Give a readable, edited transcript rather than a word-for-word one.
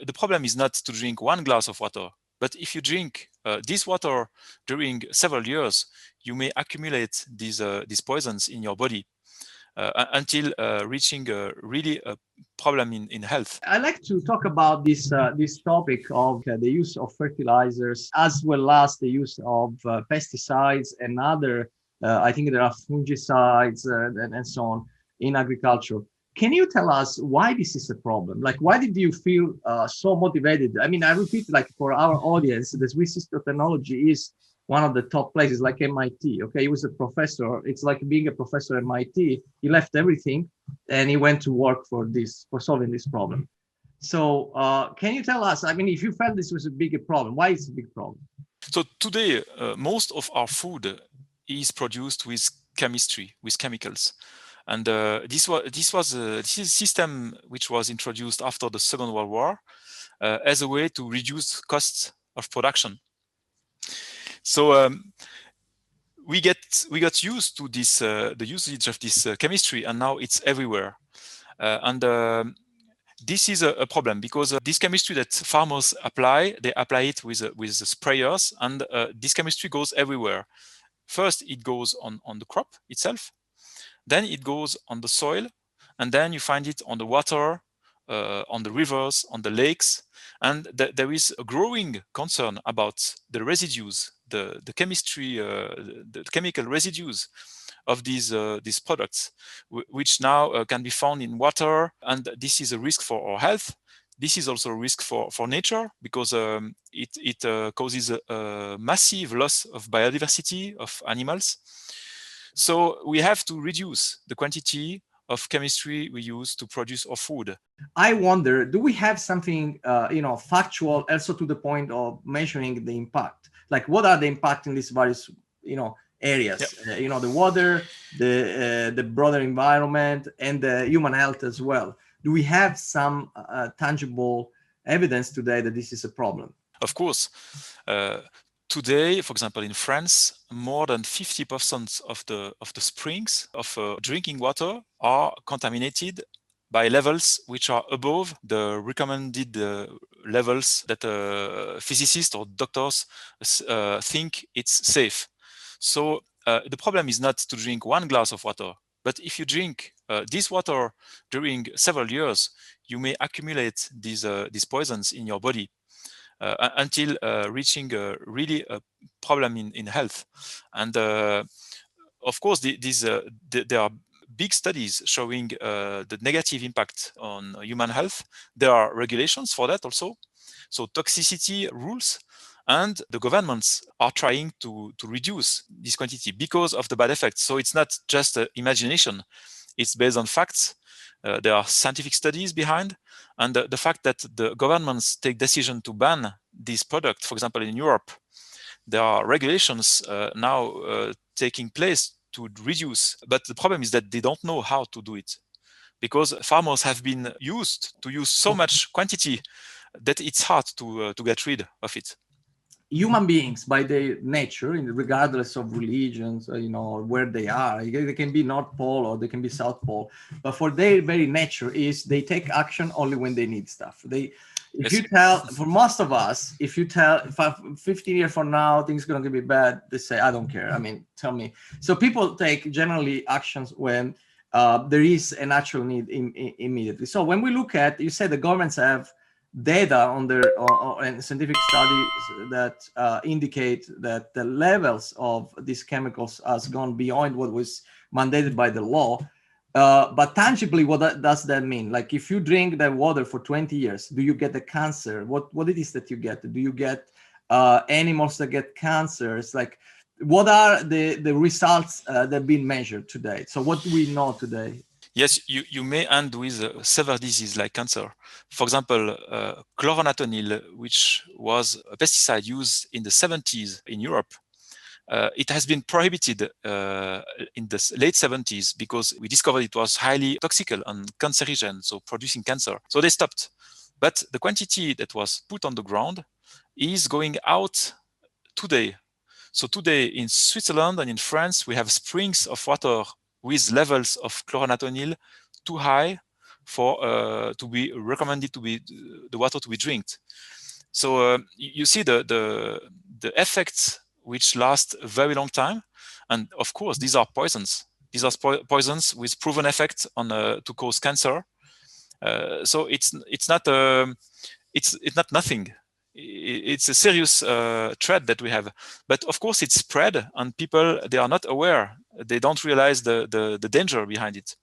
The problem is not to drink one glass of water, but if you drink this water during several years, you may accumulate these poisons in your body until reaching really a problem in health. I like to talk about this topic of the use of fertilizers as well as the use of pesticides and other. I think there are fungicides and so on in agriculture. Can you tell us why this is a problem? Like, why did you feel so motivated? I mean, I repeat, like for our audience, the Swiss Institute of Technology is one of the top places, like MIT. Okay, he was a professor. It's like being a professor at MIT. He left everything and he went to work for solving this problem. So can you tell us, I mean, if you felt this was a bigger problem, why is it a big problem? So today, most of our food is produced with chemistry, with chemicals. And this is a system which was introduced after the Second World War as a way to reduce costs of production. So we got used to this the usage of this chemistry, and now it's everywhere. And this is a problem because this chemistry that farmers apply, they apply it with the sprayers, and this chemistry goes everywhere. First, it goes on the crop itself, then it goes on the soil, and then you find it on the water, on the rivers, on the lakes, and there is a growing concern about the residues, the chemistry, the chemical residues of these products, which now can be found in water, and this is a risk for our health. This is also a risk for nature because it causes a massive loss of biodiversity of animals. So we have to reduce the quantity of chemistry we use to produce our food. I wonder, do we have something, factual, also to the point of measuring the impact? Like, what are the impact in these various, areas? Yeah. The water, the broader environment, and the human health as well. Do we have some tangible evidence today that this is a problem? Of course. Today, for example, in France, more than 50% of the springs of drinking water are contaminated by levels which are above the recommended levels that physicists or doctors think it's safe. So the problem is not to drink one glass of water, but if you drink this water during several years, you may accumulate these poisons in your body. Until reaching really a problem in health. And of course, there are big studies showing the negative impact on human health. There are regulations for that also. So toxicity rules, and the governments are trying to reduce this quantity because of the bad effects. So it's not just imagination, it's based on facts. There are scientific studies behind, and the fact that the governments take decision to ban this product, for example, in Europe, there are regulations now taking place to reduce. But the problem is that they don't know how to do it, because farmers have been used to use so much quantity that it's hard to get rid of it. Human beings by their nature, regardless of religions, where they are, they can be North Pole or they can be South Pole, but for their very nature is they take action only when they need stuff. If you tell, for most of us, if 15 years from now things are going to be bad, they say, I don't care. I mean, tell me. So people take generally actions when there is an actual need immediately. So when we look at, you said the governments have data on their and scientific studies that indicate that the levels of these chemicals has gone beyond what was mandated by the law. But tangibly, what does that mean? Like, if you drink that water for 20 years, do you get the cancer? What it is that you get? Do you get animals that get cancer? It's like, what are the results that have been measured today? So what do we know today? Yes, you may end with severe disease like cancer. For example, chloranatonil, which was a pesticide used in the 70s in Europe, it has been prohibited in the late 70s because we discovered it was highly toxic and cancerogen, so producing cancer. So they stopped. But the quantity that was put on the ground is going out today. So today in Switzerland and in France, we have springs of water with levels of chloranatonil too high for to be recommended to be the water to be drinked. So you see the effects which last a very long time, and of course these are poisons. These are poisons with proven effect on to cause cancer. So it's not nothing. It's a serious threat that we have. But of course it's spread, and people, they are not aware. They don't realize the danger behind it.